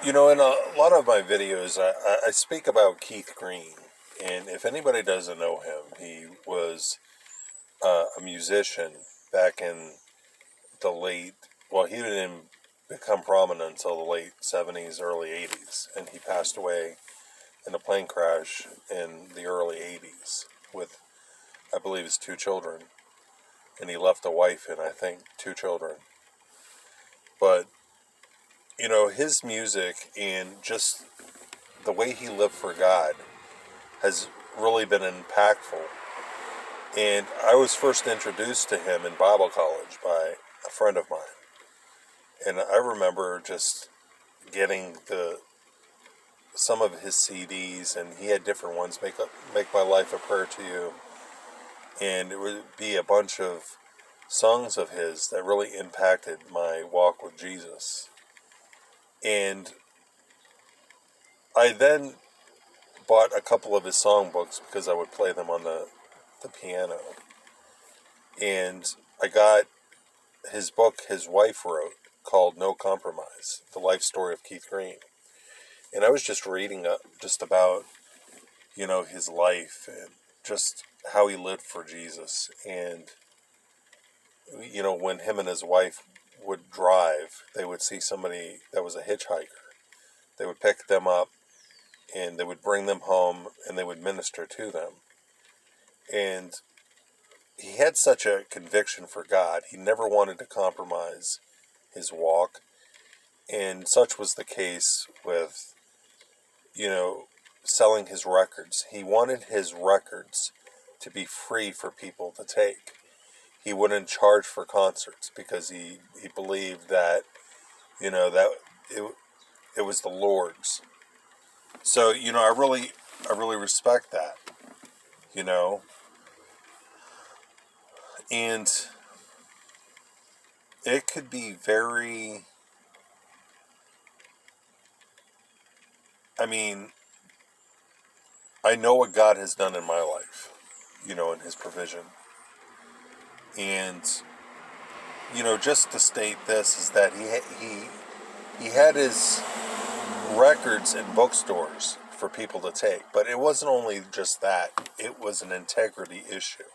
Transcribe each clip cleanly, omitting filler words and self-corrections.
In a lot of my videos, I speak about Keith Green. And if anybody doesn't know him, he was a musician back in the late, well, he didn't become prominent until the late 70s, early 80s. And he passed away in a plane crash in the early 80s with, I believe, his two children. And he left a wife and I think two children. But, his music and just the way he lived for God has really been impactful. And I was first introduced to him in Bible college by a friend of mine. And I remember just getting the some of his CDs, and he had different ones. Make my life a prayer to you, and it would be a bunch of songs of his that really impacted my walk with Jesus. And I then bought a couple of his songbooks because I would play them on the piano. And I got his book his wife wrote called No Compromise, The Life Story of Keith Green. And I was just reading just about, his life and just how he lived for Jesus. And, when him and his wife would drive, they would see somebody that was a hitchhiker. They would pick them up and they would bring them home and they would minister to them. And he had such a conviction for God. He never wanted to compromise his walk. And such was the case with, you know, selling his records. He wanted his records to be free for people to take. He wouldn't charge for concerts because he believed that, that it was the Lord's. So, I really respect that, you know. And it could be very, I mean, I know what God has done in my life, in his provision. And, just to state this is that he had his records in bookstores for people to take, but it wasn't only just that, it was an integrity issue.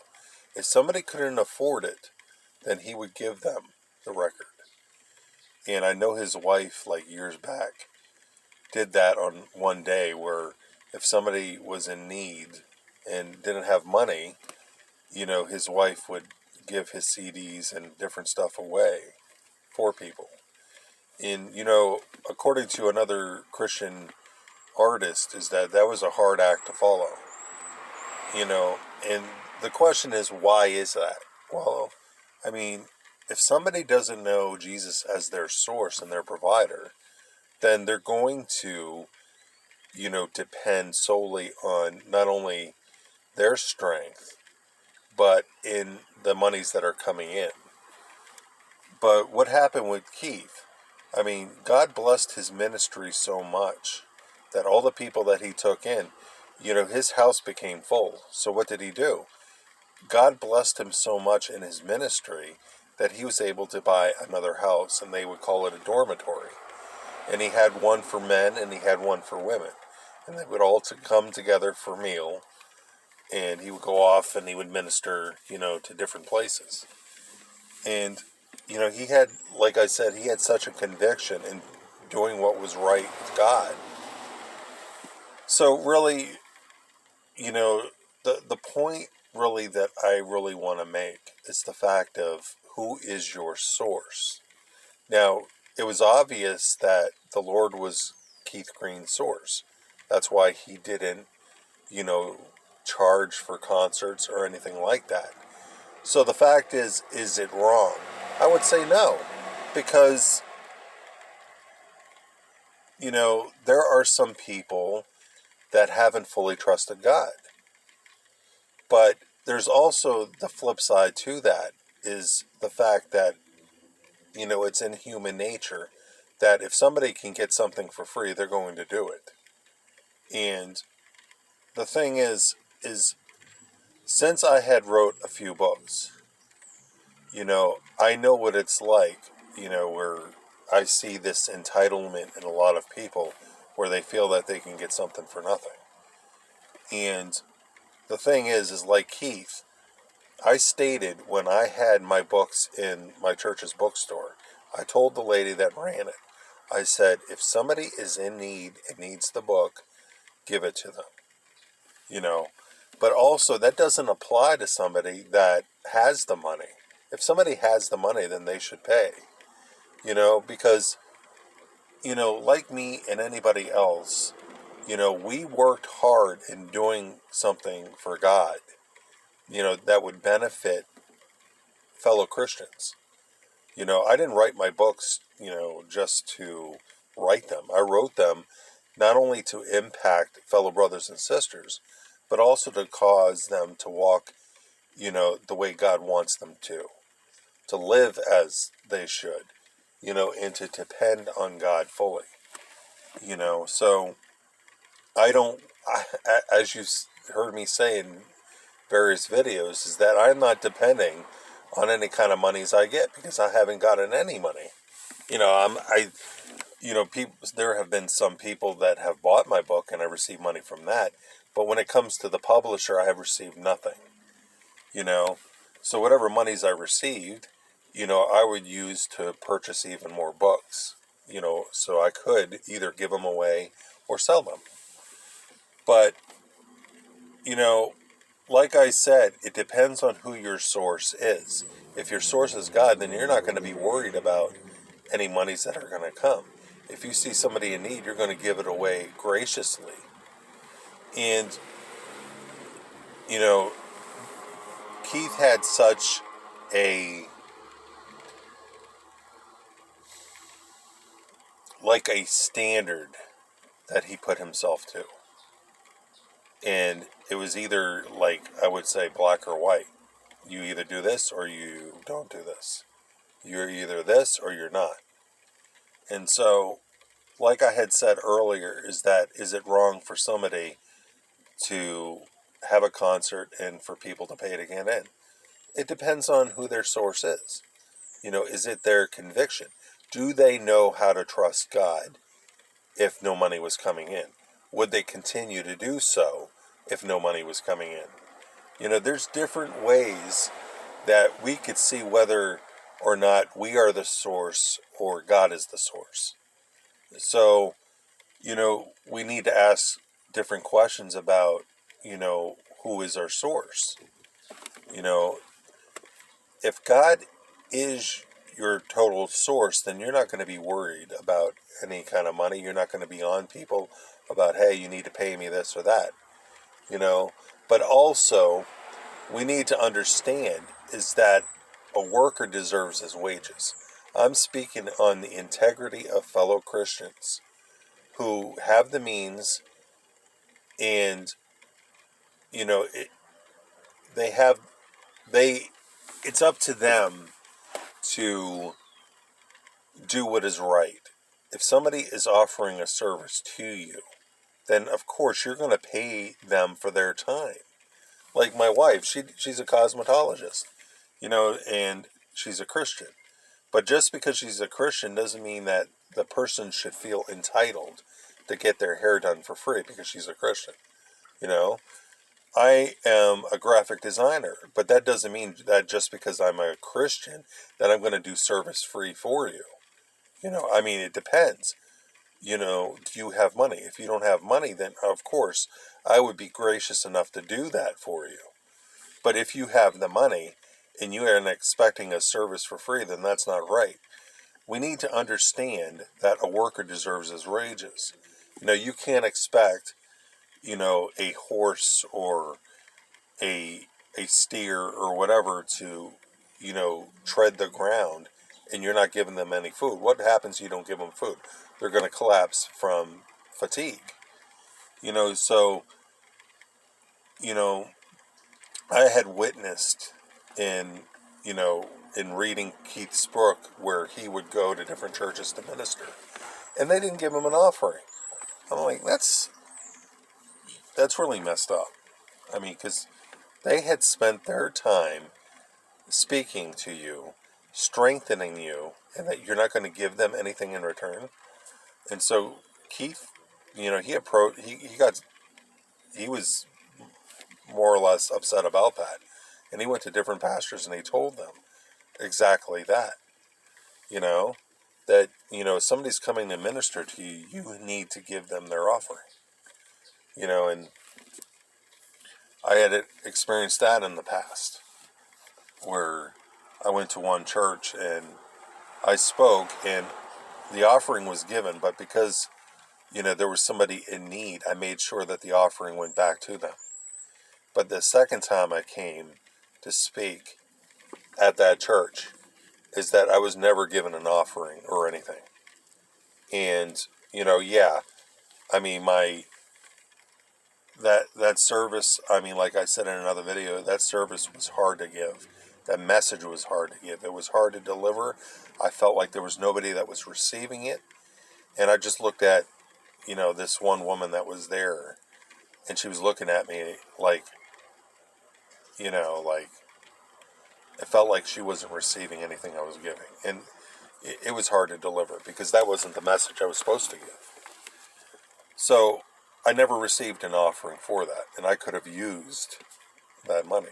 If somebody couldn't afford it, then he would give them the record. And I know his wife, like years back, did that on one day where if somebody was in need and didn't have money, his wife would give his CDs and different stuff away for people. And, according to another Christian artist, is that was a hard act to follow, and the question is, why is that? Well, I mean, if somebody doesn't know Jesus as their source and their provider, then they're going to, depend solely on not only their strength, but in the monies that are coming in. But what happened with Keith? I mean, God blessed his ministry so much that all the people that he took in, his house became full. So what did he do? God blessed him so much in his ministry that he was able to buy another house, and they would call it a dormitory. And he had one for men and he had one for women. And they would all come together for a meal, and he would go off and he would minister, to different places. And, he had, like I said, he had such a conviction in doing what was right with God. So really, the point really that I really want to make is the fact of who is your source. Now, it was obvious that the Lord was Keith Green's source. That's why he didn't, charge for concerts or anything like that. So the fact is it wrong? I would say no, because, there are some people that haven't fully trusted God. But there's also the flip side to that is the fact that, it's in human nature that if somebody can get something for free, they're going to do it. And the thing is since I had wrote a few books, I know what it's like, where I see this entitlement in a lot of people where they feel that they can get something for nothing. And the thing is like Keith, I stated when I had my books in my church's bookstore, I told the lady that ran it, I said, if somebody is in need and needs the book, give it to them. You know, but also that doesn't apply to somebody that has the money. If somebody has the money, then they should pay. Because, like me and anybody else, we worked hard in doing something for God, that would benefit fellow Christians. I didn't write my books, just to write them. I wrote them not only to impact fellow brothers and sisters, but also to cause them to walk, the way God wants them to live as they should, and to depend on God fully, So I don't, as you heard me say in various videos, is that I'm not depending on any kind of monies I get because I haven't gotten any money. People. There have been some people that have bought my book and I received money from that, but when it comes to the publisher, I have received nothing. So whatever monies I received, I would use to purchase even more books. So I could either give them away or sell them. But like I said, it depends on who your source is. If your source is God, then you're not going to be worried about any monies that are going to come. If you see somebody in need, you're going to give it away graciously. And, Keith had such a standard that he put himself to. And it was either, I would say, black or white. You either do this or you don't do this. You're either this or you're not. And so, like I had said earlier, is it wrong for somebody to have a concert and for people to pay to get in? It depends on who their source is. Is it their conviction? Do they know how to trust God if no money was coming in? Would they continue to do so if no money was coming in? There's different ways that we could see whether or not we are the source or God is the source. So, we need to ask different questions about, who is our source. If God is your total source, then you're not going to be worried about any kind of money. You're not going to be on people about, hey, you need to pay me this or that, But also, we need to understand is that a worker deserves his wages. I'm speaking on the integrity of fellow Christians who have the means and, they have, it's up to them to do what is right. If somebody is offering a service to you, then of course you're going to pay them for their time. Like my wife, she's a cosmetologist, and she's a Christian. But just because she's a Christian doesn't mean that the person should feel entitled to get their hair done for free because she's a Christian. I am a graphic designer, but that doesn't mean that just because I'm a Christian that I'm going to do service free for you. It depends. Do you have money? If you don't have money, then of course I would be gracious enough to do that for you. But if you have the money and you are expecting a service for free, then that's not right. We need to understand that a worker deserves his wages. You can't expect, a horse or a steer or whatever to, tread the ground and you're not giving them any food. What happens if you don't give them food? They're going to collapse from fatigue. So, I had witnessed in, in reading Keith's book where he would go to different churches to minister and they didn't give him an offering. I'm like, that's really messed up. Because they had spent their time speaking to you strengthening you, and that you're not going to give them anything in return. And so Keith, he was more or less upset about that. And he went to different pastors and he told them exactly that, you know, that, somebody's coming to minister to you, you need to give them their offering, and I had experienced that in the past where I went to one church and I spoke and the offering was given, but because, there was somebody in need, I made sure that the offering went back to them. But the second time I came to speak at that church is that I was never given an offering or anything. And, yeah, I mean, that service, I mean, like I said in another video, that service was hard to give. That message was hard to give. It was hard to deliver. I felt like there was nobody that was receiving it. And I just looked at, this one woman that was there, and she was looking at me like, like, it felt like she wasn't receiving anything I was giving. And it was hard to deliver because that wasn't the message I was supposed to give. So I never received an offering for that. And I could have used that money,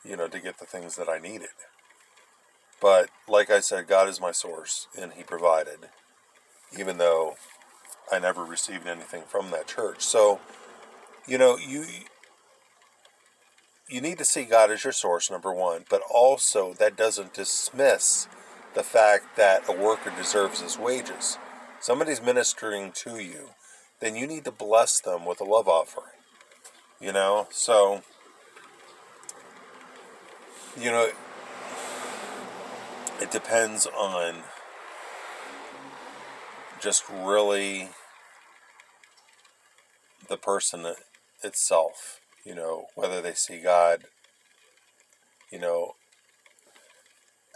to get the things that I needed. But like I said, God is my source and He provided, even though I never received anything from that church. So, you need to see God as your source, number one, but also that doesn't dismiss the fact that a worker deserves his wages. Somebody's ministering to you, then you need to bless them with a love offering. So, it depends on just really the person itself, whether they see God,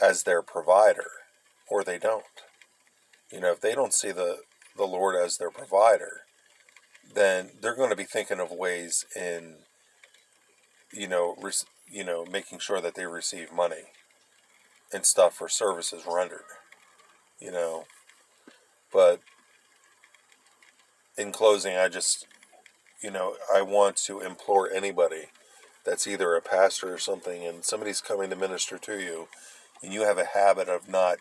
as their provider or they don't. If they don't see the Lord as their provider, then they're going to be thinking of ways in, making sure that they receive money and stuff for services rendered, But in closing, I want to implore anybody that's either a pastor or something and somebody's coming to minister to you and you have a habit of not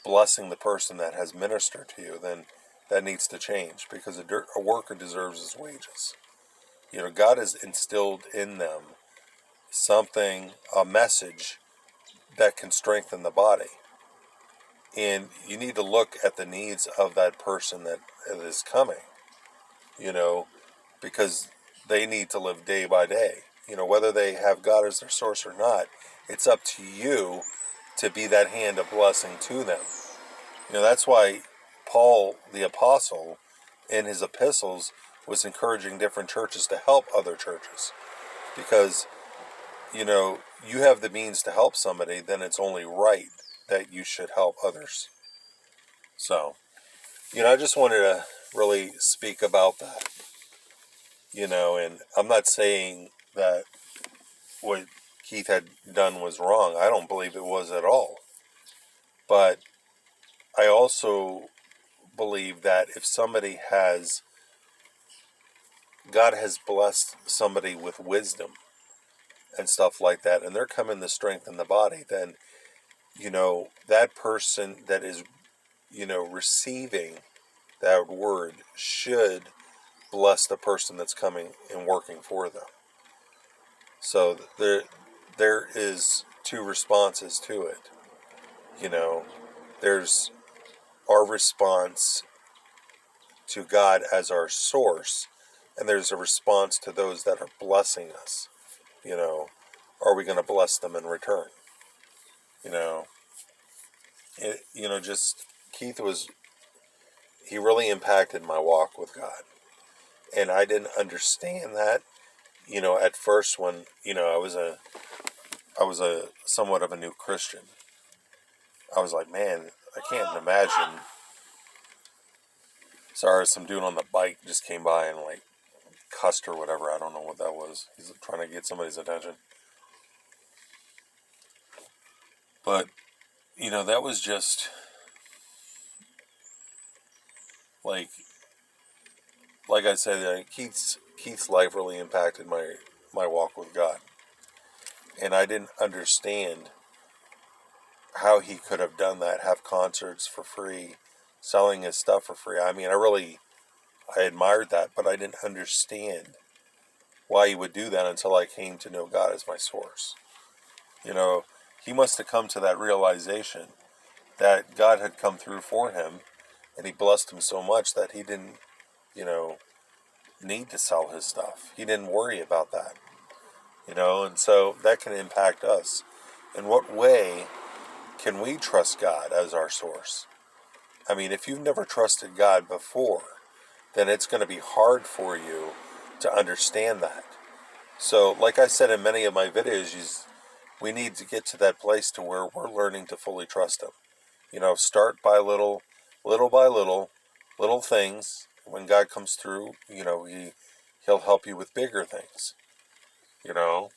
blessing the person that has ministered to you, then that needs to change because a worker deserves his wages. God has instilled in them something, a message that can strengthen the body. And you need to look at the needs of that person that is coming, because they need to live day by day. Whether they have God as their source or not, it's up to you to be that hand of blessing to them. That's why Paul, the apostle, in his epistles was encouraging different churches to help other churches. Because, you have the means to help somebody, then it's only right that you should help others. So, I just wanted to really speak about that. And I'm not saying that what Keith had done was wrong. I don't believe it was at all. But I also believe that if God has blessed somebody with wisdom and stuff like that, and they're coming to strengthen the body, then, that person that is, receiving that word should bless the person that's coming and working for them. So there is two responses to it. There's our response to God as our source, and there's a response to those that are blessing us. Are we going to bless them in return? Just Keith he really impacted my walk with God. And I didn't understand that, at first when, I was a somewhat of a new Christian. I was like, man, I can't imagine. Sorry, some dude on the bike just came by and like cussed or whatever. I don't know what that was. He's trying to get somebody's attention. But that was just like I said, Keith's life really impacted my walk with God, and I didn't understand how he could have done that, have concerts for free, selling his stuff for free. I mean, I admired that, but I didn't understand why he would do that until I came to know God as my source. You know, he must have come to that realization that God had come through for him, and he blessed him so much that he didn't, you know, need to sell his stuff. He didn't worry about that, and so that can impact us. In what way can we trust God as our source? I mean, if you've never trusted God before, then it's going to be hard for you to understand that. So, like I said in many of my videos, we need to get to that place to where we're learning to fully trust Him. Start by little by little things. When God comes through, He'll help you with bigger things. You know,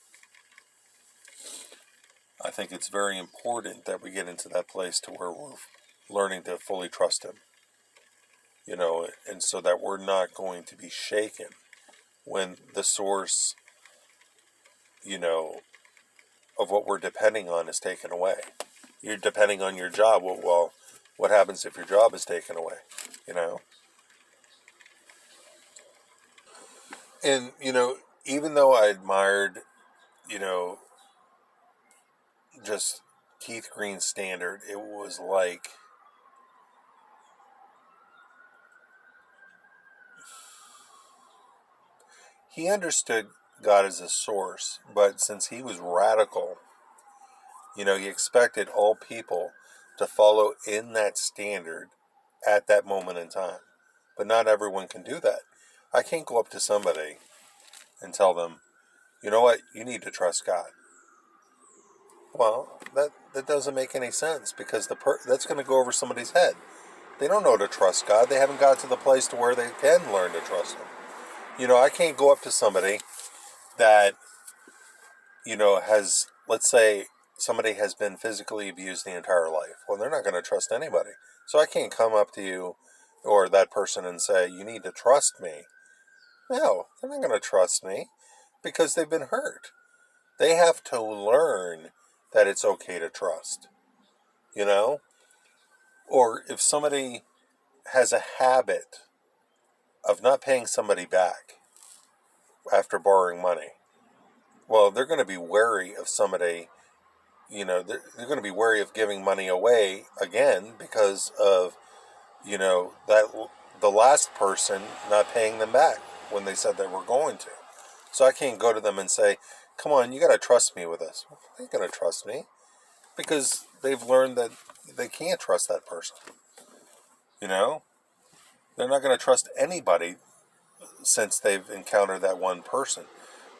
I think it's very important that we get into that place to where we're learning to fully trust Him. And so that we're not going to be shaken when the source, you know, of what we're depending on is taken away. You're depending on your job. Well, what happens if your job is taken away? You know? And, even though I admired, you know, just Keith Green's standard, it was like he understood God as a source, but since he was radical, he expected all people to follow in that standard at that moment in time. But not everyone can do that. I can't go up to somebody and tell them, you know what, you need to trust God. Well, that doesn't make any sense because that's going to go over somebody's head. They don't know to trust God. They haven't got to the place to where they can learn to trust Him. I can't go up to somebody that, let's say somebody has been physically abused the entire life. Well, they're not going to trust anybody. So I can't come up to you or that person and say, you need to trust me. No, they're not going to trust me because they've been hurt. They have to learn that it's okay to trust, you know? Or if somebody has a habit of not paying somebody back after borrowing money, well, they're going to be wary of somebody, they're going to be wary of giving money away again because of, that the last person not paying them back when they said they were going to. So I can't go to them and say, come on, you got to trust me with this. They're going to trust me because they've learned that they can't trust that person. They're not going to trust anybody since they've encountered that one person.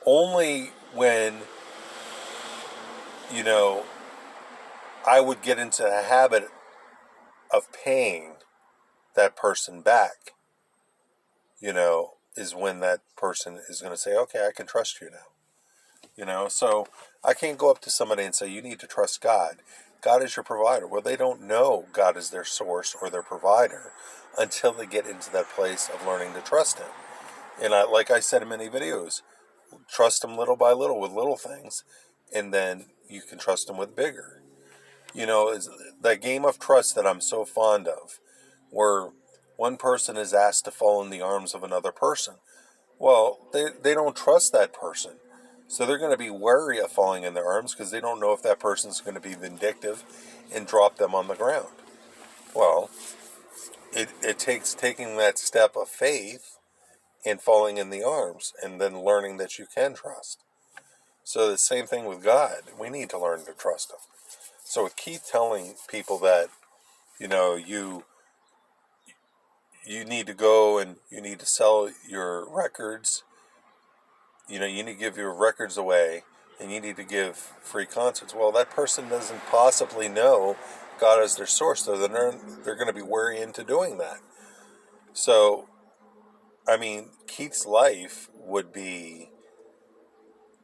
Only when, I would get into the habit of paying that person back, is when that person is going to say, okay, I can trust you now. So I can't go up to somebody and say, you need to trust God. God is your provider. Well, they don't know God is their source or their provider until they get into that place of learning to trust Him. And like I said in many videos, trust Him little by little with little things, and then you can trust Him with bigger. Is that game of trust that I'm so fond of, where one person is asked to fall in the arms of another person. Well, they don't trust that person. So they're going to be wary of falling in their arms because they don't know if that person's going to be vindictive and drop them on the ground. Well, it takes taking that step of faith and falling in the arms and then learning that you can trust. So the same thing with God. We need to learn to trust Him. So with Keith telling people that, you need to go and you need to sell your records, you need to give your records away and you need to give free concerts. Well, that person doesn't possibly know God as their source, so they're going to be wary into doing that. So, I mean, Keith's life would be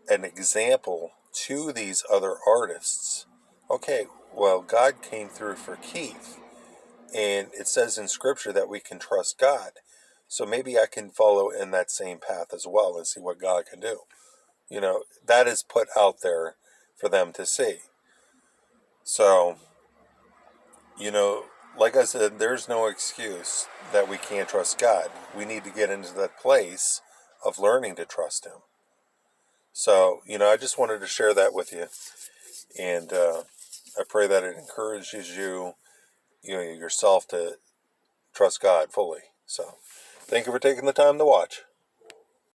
an example to these other artists. Okay, Well, God came through for Keith, and it says in Scripture that we can trust God. So maybe I can follow in that same path as well and see what God can do. That is put out there for them to see. So, you know, like I said, there's no excuse that we can't trust God. We need to get into that place of learning to trust Him. So, I just wanted to share that with you. And I pray that it encourages you, yourself to trust God fully. So, thank you for taking the time to watch.